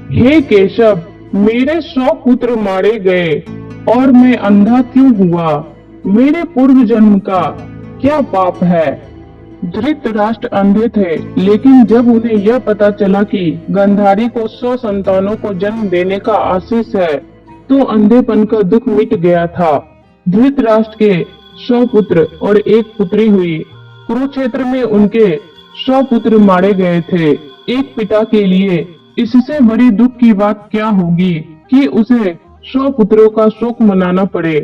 हे केशव, मेरे 100 पुत्र मारे गए और मैं अंधा क्यों हुआ? मेरे पूर्व जन्म का क्या पाप है? धृतराष्ट्र अंधे थे, लेकिन जब उन्हें यह पता चला कि गांधारी को 100 संतानों को जन्म देने का आशीष है, तो अंधेपन का दुख मिट गया था। धृतराष्ट्र के 100 पुत्र और एक पुत्री हुई। कुरुक्षेत्र में उनके 100 पुत्र मारे गए थे। एक पिता के लिए इससे बड़ी दुख की बात क्या होगी कि उसे 100 पुत्रों का शोक मनाना पड़े।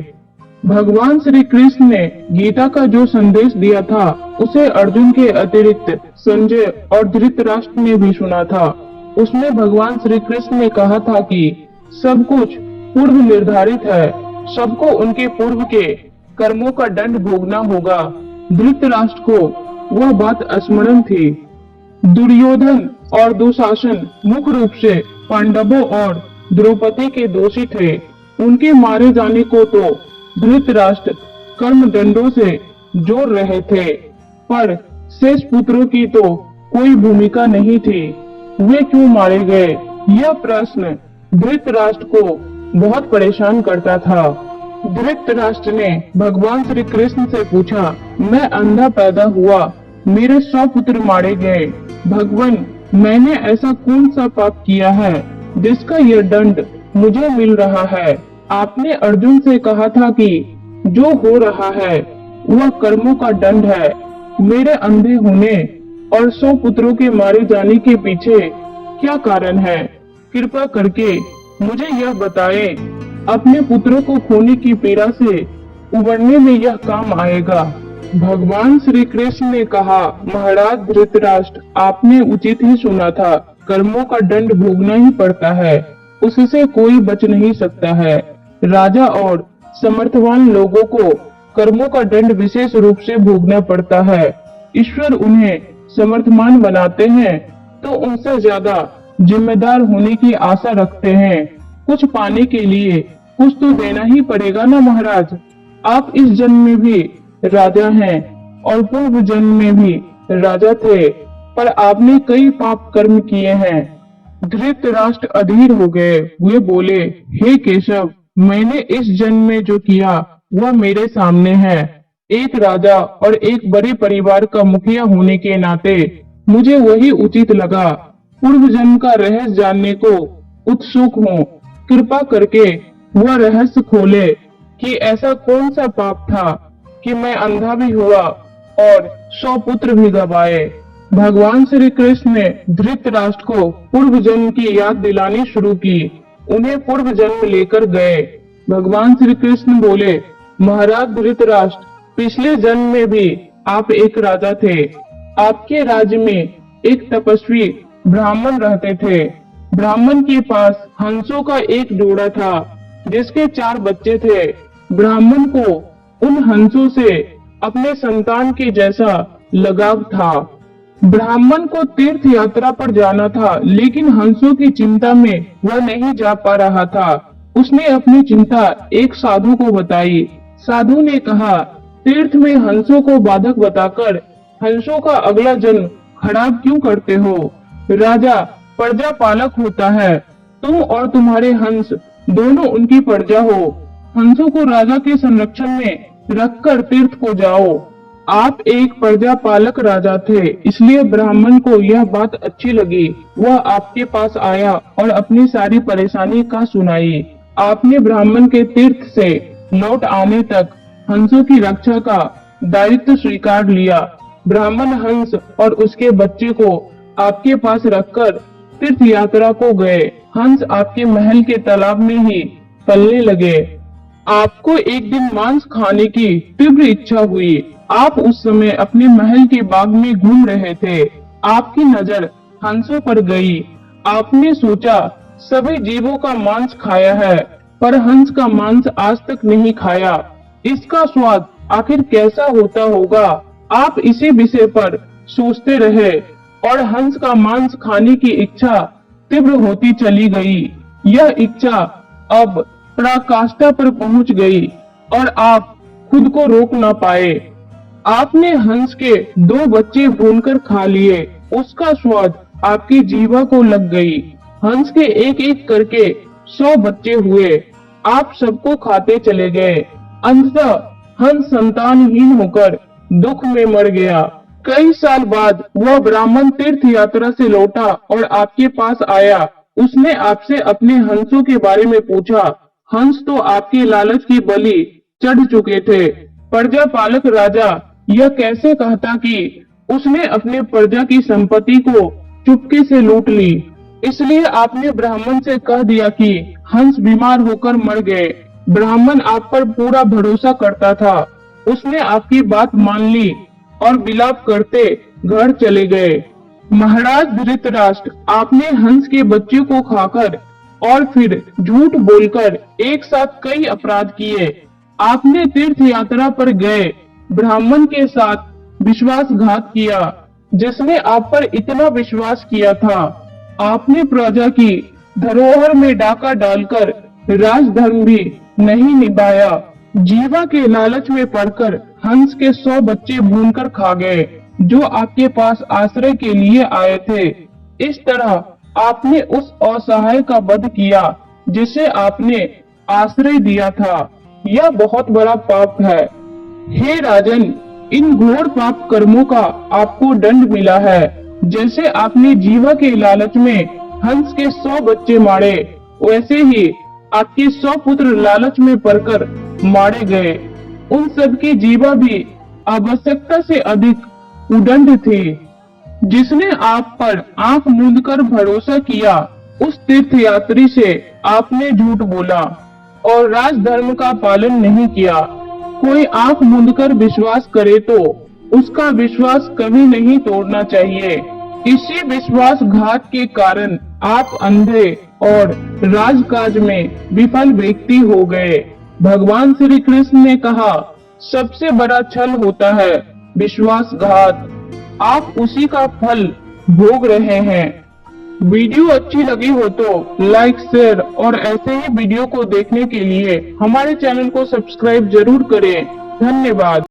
भगवान श्री कृष्ण ने गीता का जो संदेश दिया था, उसे अर्जुन के अतिरिक्त संजय और धृतराष्ट्र ने भी सुना था। उसमें भगवान श्री कृष्ण ने कहा था कि सब कुछ पूर्व निर्धारित है, सबको उनके पूर्व के कर्मों का दंड भोगना होगा। धृतराष्ट्र को वह बात स्मरण थी। दुर्योधन और दुशासन मुख्य रूप से पांडवों और द्रौपदी के दोषी थे। उनके मारे जाने को तो धृतराष्ट्र कर्म दंडों से जोड़ रहे थे, पर शेष पुत्रों की तो कोई भूमिका नहीं थी। वे क्यों मारे गए, यह प्रश्न धृतराष्ट्र को बहुत परेशान करता था। धृतराष्ट्र ने भगवान श्री कृष्ण से पूछा, मैं अंधा पैदा हुआ, मेरे 100 पुत्र मारे गए। भगवान, मैंने ऐसा कौन सा पाप किया है जिसका यह दंड मुझे मिल रहा है? आपने अर्जुन से कहा था कि जो हो रहा है वह कर्मों का दंड है। मेरे अंधे होने और 100 पुत्रों के मारे जाने के पीछे क्या कारण है? कृपा करके मुझे यह बताएं। अपने पुत्रों को खोने की पीड़ा से उबरने में यह काम आएगा। भगवान श्री कृष्ण ने कहा, महाराज धृतराष्ट्र, आपने उचित ही सुना था। कर्मों का दंड भोगना ही पड़ता है, उससे कोई बच नहीं सकता है। राजा और समर्थवान लोगों को कर्मों का दंड विशेष रूप से भोगना पड़ता है। ईश्वर उन्हें समर्थवान बनाते हैं तो उनसे ज्यादा जिम्मेदार होने की आशा रखते हैं। कुछ पाने के लिए कुछ तो देना ही पड़ेगा ना महाराज। आप इस जन्म में भी राजा हैं और पूर्व जन्म में भी राजा थे, पर आपने कई पाप कर्म किए हैं। धृतराष्ट्र अधीर हो गए। वे बोले, हे केशव, मैंने इस जन्म में जो किया वह मेरे सामने है। एक राजा और एक बड़े परिवार का मुखिया होने के नाते मुझे वही उचित लगा। पूर्व जन्म का रहस्य जानने को उत्सुक हूँ। कृपा करके वह रहस्य खोले कि ऐसा कौन सा पाप था कि मैं अंधा भी हुआ और 100 पुत्र भी गवाए। भगवान श्री कृष्ण ने धृतराष्ट्र को पूर्व जन्म की याद दिलानी शुरू की। उन्हें पूर्व जन्म लेकर गए। भगवान श्री कृष्ण बोले, महाराज धृतराष्ट्र, पिछले जन्म में भी आप एक राजा थे। आपके राज्य में एक तपस्वी ब्राह्मण रहते थे। ब्राह्मण के पास हंसों का एक जोड़ा था, जिसके 4 बच्चे थे। ब्राह्मण को उन हंसों से अपने संतान के जैसा लगाव था। ब्राह्मण को तीर्थ यात्रा पर जाना था, लेकिन हंसों की चिंता में वह नहीं जा पा रहा था। उसने अपनी चिंता एक साधु को बताई। साधु ने कहा, तीर्थ में हंसों को बाधक बताकर हंसों का अगला जन्म खराब क्यों करते हो? राजा प्रजा पालक होता है, तुम और तुम्हारे हंस दोनों उनकी प्रजा हो। हंसों को राजा के संरक्षण में रखकर तीर्थ को जाओ। आप एक प्रजा पालक राजा थे, इसलिए ब्राह्मण को यह बात अच्छी लगी। वह आपके पास आया और अपनी सारी परेशानी का सुनाई। आपने ब्राह्मण के तीर्थ से लौट आने तक हंसों की रक्षा का दायित्व स्वीकार लिया। ब्राह्मण हंस और उसके बच्चे को आपके पास रखकर तीर्थ यात्रा को गए। हंस आपके महल के तालाब में ही पलने लगे। आपको एक दिन मांस खाने की तीव्र इच्छा हुई। आप उस समय अपने महल के बाग में घूम रहे थे। आपकी नजर हंसों पर गई। आपने सोचा, सभी जीवों का मांस खाया है, पर हंस का मांस आज तक नहीं खाया। इसका स्वाद आखिर कैसा होता होगा? आप इसी विषय पर सोचते रहे और हंस का मांस खाने की इच्छा तीव्र होती चली गई। यह इच्छा अब पराकाष्ठा पर पहुंच गई और आप खुद को रोक न पाए। आपने हंस के 2 बच्चे भूनकर खा लिए। उसका स्वाद आपकी जीवा को लग गई। हंस के एक एक करके 100 बच्चे हुए। आप सबको खाते चले गए। अंततः हंस संतानहीन होकर दुख में मर गया। कई साल बाद वह ब्राह्मण तीर्थ यात्रा से लौटा और आपके पास आया। उसने आपसे अपने हंसों के बारे में पूछा। हंस तो आपके लालच की बलि चढ़ चुके थे। प्रजा पालक राजा यह कैसे कहता कि उसने अपने प्रजा की संपत्ति को चुपके से लूट ली। इसलिए आपने ब्राह्मण से कह दिया कि हंस बीमार होकर मर गए। ब्राह्मण आप पर पूरा भरोसा करता था। उसने आपकी बात मान ली और विलाप करते घर चले गए। महाराज धृतराष्ट्र, आपने हंस के बच्चे को खाकर और फिर झूठ बोलकर एक साथ कई अपराध किए। आपने तीर्थ यात्रा पर गए ब्राह्मण के साथ विश्वासघात किया, जिसने आप पर इतना विश्वास किया था। आपने प्रजा की धरोहर में डाका डालकर राजधर्म भी नहीं निभाया। जीवा के लालच में पड़कर हंस के 100 बच्चे भूनकर खा गए, जो आपके पास आश्रय के लिए आए थे। इस तरह आपने उस असहाय का वध किया जिसे आपने आश्रय दिया था। यह बहुत बड़ा पाप है। हे राजन, इन घोर पाप कर्मों का आपको दंड मिला है। जैसे आपने जीवा के लालच में हंस के 100 बच्चे मारे, वैसे ही आपके 100 पुत्र लालच में पड़कर मारे गए। उन सब की जीवा भी आवश्यकता से अधिक उदंड थी। जिसने आप पर आंख मूंदकर भरोसा किया, उस तीर्थयात्री से आपने झूठ बोला और राजधर्म का पालन नहीं किया। कोई आंख मूंदकर विश्वास करे तो उसका विश्वास कभी नहीं तोड़ना चाहिए। इसी विश्वासघात के कारण आप अंधे और राजकाज में विफल व्यक्ति हो गए। भगवान श्री कृष्ण ने कहा, सबसे बड़ा छल होता है विश्वासघात। आप उसी का फल भोग रहे हैं। वीडियो अच्छी लगी हो तो लाइक, शेयर और ऐसे ही वीडियो को देखने के लिए हमारे चैनल को सब्सक्राइब जरूर करें। धन्यवाद।